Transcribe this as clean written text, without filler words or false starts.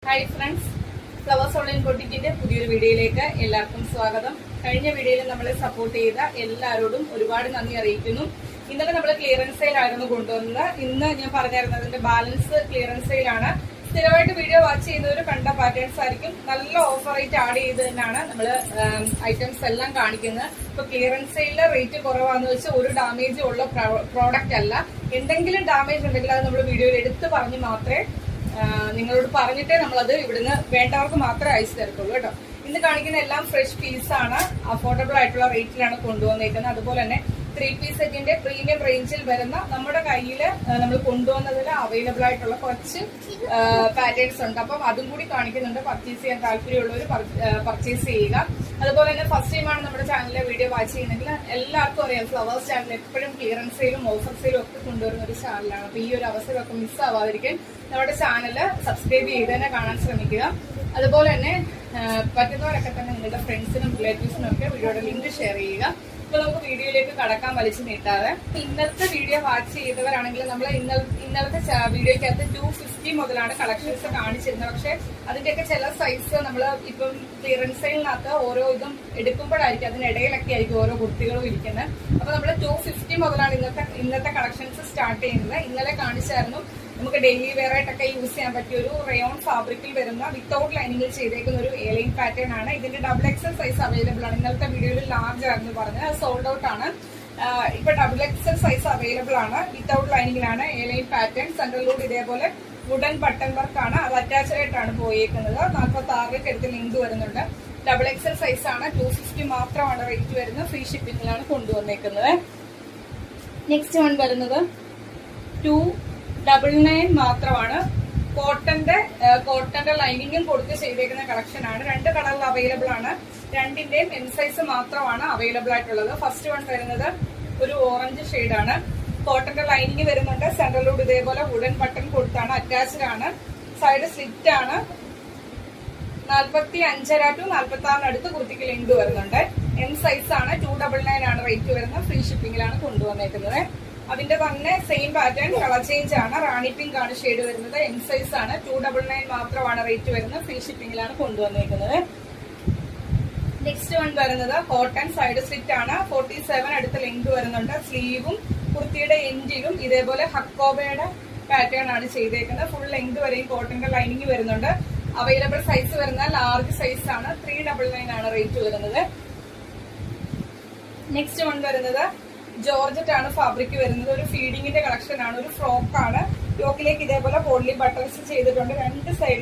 Hi friends, flowers online ബൊട്ടിക്കിന്റെ പുതിയൊരു വീഡിയോയിലേക്ക് എല്ലാവർക്കും സ്വാഗതം. കഴിഞ്ഞ വീഡിയോയിൽ നമ്മളെ സപ്പോർട്ട് ചെയ്ത എല്ലാവരോടും ഒരുപാട് നന്ദി അറിയിക്കുന്നു. ഇന്നലെ നമ്മൾ ക്ലിയറൻസ് സെയിൽ ആയിരുന്നു കൊണ്ടുവന്നത്. ഇന്ന് ഞാൻ പറഞ്ഞിരുന്നതിന്റെ ബാലൻസ് ക്ലിയറൻസ് സെയിലാണ്. സ്ഥിരമായിട്ട് വീഡിയോ വാച്ച് ചെയ്യുന്നവർ കണ്ട പാറ്റേൺസ് ആയിരിക്കും. നല്ല ഓഫർ റേറ്റ് ആഡ് ചെയ്ത് തന്നെയാണ് നമ്മൾ ഐറ്റംസ് എല്ലാം കാണിക്കുന്നത്. ഇപ്പൊ ക്ലിയറൻസ് സെയിലിലെ റേറ്റ് കുറവാന്ന് വെച്ചാൽ ഒരു ഡാമേജ് ഉള്ള പ്രോഡക്റ്റ് അല്ല. എന്തെങ്കിലും ഡാമേജ് ഉണ്ടെങ്കിൽ അത് നമ്മൾ വീഡിയോയിൽ എടുത്ത് പറഞ്ഞ് മാത്രമേ നിങ്ങളോട് പറഞ്ഞിട്ടേ നമ്മളത് ഇവിടുന്ന് വേണ്ടവർക്ക് മാത്രമേ അയച്ചു തരത്തുള്ളൂ കേട്ടോ. ഇന്ന് കാണിക്കുന്ന എല്ലാം ഫ്രഷ് പീസാണ്. അഫോർഡബിൾ ആയിട്ടുള്ള റേറ്റിലാണ് കൊണ്ടുവന്നേക്കുന്നത്. അതുപോലെ തന്നെ 3 പീസ് സെറ്റിന്റെ പ്രീമിയം റേഞ്ചിൽ വരുന്ന നമ്മുടെ കയ്യിൽ നമ്മൾ കൊണ്ടുവന്നതിൽ അവൈലബിൾ ആയിട്ടുള്ള കുറച്ച് പാറ്റേൺസ് ഉണ്ട്. അപ്പം അതും കൂടി കാണിക്കുന്നുണ്ട്. പർച്ചേസ് ചെയ്യാൻ താല്പര്യമുള്ളവർ പർച്ചേസ് ചെയ്യുക. അതുപോലെ തന്നെ ഫസ്റ്റ് ടൈമാണ് നമ്മുടെ ചാനലിലെ വീഡിയോ വാച്ച് ചെയ്യുന്നെങ്കിൽ എല്ലാവർക്കും അറിയാം, ഫ്ലവേഴ്സ് ചാനൽ എപ്പോഴും ക്ലിയറൻസ് സെയിലും ഓഫർ സെയിലും ഒക്കെ കൊണ്ടുവരുന്ന ഒരു ചാനലാണ്. അപ്പൊ ഈ ഒരു അവസരമൊക്കെ മിസ്സാവാതിരിക്കാൻ നമ്മുടെ ചാനൽ സബ്സ്ക്രൈബ് ചെയ്ത് തന്നെ കാണാൻ ശ്രമിക്കുക. അതുപോലെ തന്നെ പറ്റുന്നവരൊക്കെ തന്നെ നിങ്ങളുടെ ഫ്രണ്ട്സിനും റിലേറ്റീവ്സിനും ഒക്കെ വീഡിയോയുടെ ലിങ്ക് ഷെയർ ചെയ്യുക. ഇപ്പൊ നമുക്ക് വീഡിയോയിലേക്ക് കടക്കാൻ വലിച്ചു നീട്ടാതെ, ഇന്നത്തെ വീഡിയോ വാച്ച് ചെയ്തവരാണെങ്കിൽ നമ്മൾ ഇന്നലത്തെ വീഡിയോയ്ക്കകത്ത് 250 മുതലാണ് കളക്ഷൻസ് കാണിച്ചിരുന്നത്. പക്ഷെ അതിന്റെയൊക്കെ ചില സൈസ് നമ്മൾ ഇപ്പം ക്ലിയറൻസ് സെയിലിനകത്ത് ഓരോ ഇതും എടുക്കുമ്പോഴായിരിക്കും അതിനിടയിലൊക്കെ ആയിരിക്കും ഓരോ കുർത്തികളും ഇരിക്കുന്നത്. അപ്പൊ നമ്മൾ 250 മുതലാണ് ഇന്നത്തെ കളക്ഷൻസ് സ്റ്റാർട്ട് ചെയ്യുന്നത്. ഇന്നലെ കാണിച്ചായിരുന്നു നമുക്ക് ഡെയിലി വെയർ ആയിട്ടൊക്കെ യൂസ് ചെയ്യാൻ പറ്റിയ ഒരു റയോൺ ഫാബ്രിക്കിൽ വരുന്ന വിത്തൗട്ട് ലൈനിങ്ങിൽ ചെയ്തേക്കുന്ന ഒരു എലൈൻ പാറ്റേൺ ആണ്. ഇതിന്റെ XXL സൈസ് അവൈലബിൾ ആണ്. ഇന്നലത്തെ വീഡിയോയിൽ ലാർജ് ആയിരുന്നു പറഞ്ഞത്, അത് സോൾഡ് ഔട്ട് ആണ്. ഇപ്പൊ XXL സൈസ് അവൈലബിൾ ആണ്. വിത്തൗട്ട് ലൈനിങ്ങിലാണ് എലൈൻ പാറ്റേൺ. സെൻട്രലിലൂടെ ഇതേപോലെ വുഡൻ ബട്ടൺ വർക്ക് ആണ്. അത് അറ്റാച്ച്ഡ് ആയിട്ടാണ് പോയേക്കുന്നത്. 46 എടുത്ത് ലിങ്ക് വരുന്നുണ്ട്. XXL സൈസ് ആണ്. 250 മാത്രമാണ് റേറ്റ് വരുന്നത്. ഫ്രീ ഷിപ്പിംഗിലാണ് കൊണ്ടുവന്നേക്കുന്നത്. നെക്സ്റ്റ് വൺ വരുന്നത് 299 മാത്രമാണ്. കോട്ടന്റെ ലൈനിങ്ങും കൊടുത്ത് ചെയ്തേക്കുന്ന കളക്ഷൻ ആണ്. 2 കളറിൽ അവൈലബിൾ ആണ്. രണ്ടിന്റെയും എം സൈസ് മാത്രമാണ് അവൈലബിൾ ആയിട്ടുള്ളത്. ഫസ്റ്റ് വൺ വരുന്നത് ഒരു ഓറഞ്ച് ഷെയ്ഡാണ്. കോട്ടന്റെ ലൈനിങ് വരുന്നുണ്ട്. സെൻട്രലിലൂടെ ഇതേപോലെ വുഡൻ ബട്ടൺ കൊടുത്താണ്. അറ്റാച്ച്ഡ് ആണ്. സൈഡ് സ്ലിറ്റ് ആണ്. 45 to 46 അടുത്ത് കുർത്തിക്ക് ലിങ്ക് വരുന്നുണ്ട്. എം സൈസ് ആണ്. 299 ആണ് റേറ്റ് വരുന്നത്. ഫ്രീ ഷിപ്പിംഗിലാണ് കൊണ്ടുവന്നേക്കുന്നത്. അതിന്റെ തന്നെ സെയിം പാറ്റേൺ കളർ ചേഞ്ച് ആണ്. റാണി പിങ്ക് ആണ് ഷെയ്ഡ് വരുന്നത്. എം സൈസ് ആണ്. 299 മാത്രമാണ് റേറ്റ് വരുന്നത്. ഫ്രീ ഷിപ്പിംഗിലാണ് കൊണ്ടുവന്നേക്കുന്നത്. നെക്സ്റ്റ് വൺ വരുന്നത് കോട്ടൺ സൈഡ് സ്ലിറ്റ് ആണ്. 47 അടുത്ത് ലെങ്ത് വരുന്നുണ്ട്. സ്ലീവും കുർത്തിയുടെ എൻഡിലും ഇതേപോലെ ഹക്കോബയുടെ പാറ്റേൺ ആണ് ചെയ്തേക്കുന്നത്. ഫുൾ ലെങ്ത് വരെയും കോട്ടന്റെ ലൈനിങ് വരുന്നുണ്ട്. അവൈലബിൾ സൈസ് വരുന്ന ലാർജ് സൈസ് ആണ്. 399 ആണ് റേറ്റ് വരുന്നത്. നെക്സ്റ്റ് വൺ വരുന്നത് ജോർജറ്റ് ആണ് ഫാബ്രിക് വരുന്നത്. ഒരു ഫീഡിങ്ങിന്റെ കളക്ഷൻ ആണ്. ഒരു ഫ്രോക്ക് ആണ്. യോക്കിലേക്ക് ഇതേപോലെ പോളി ബട്ടൺസ് ചെയ്തിട്ടുണ്ട്. 2 സൈഡിലും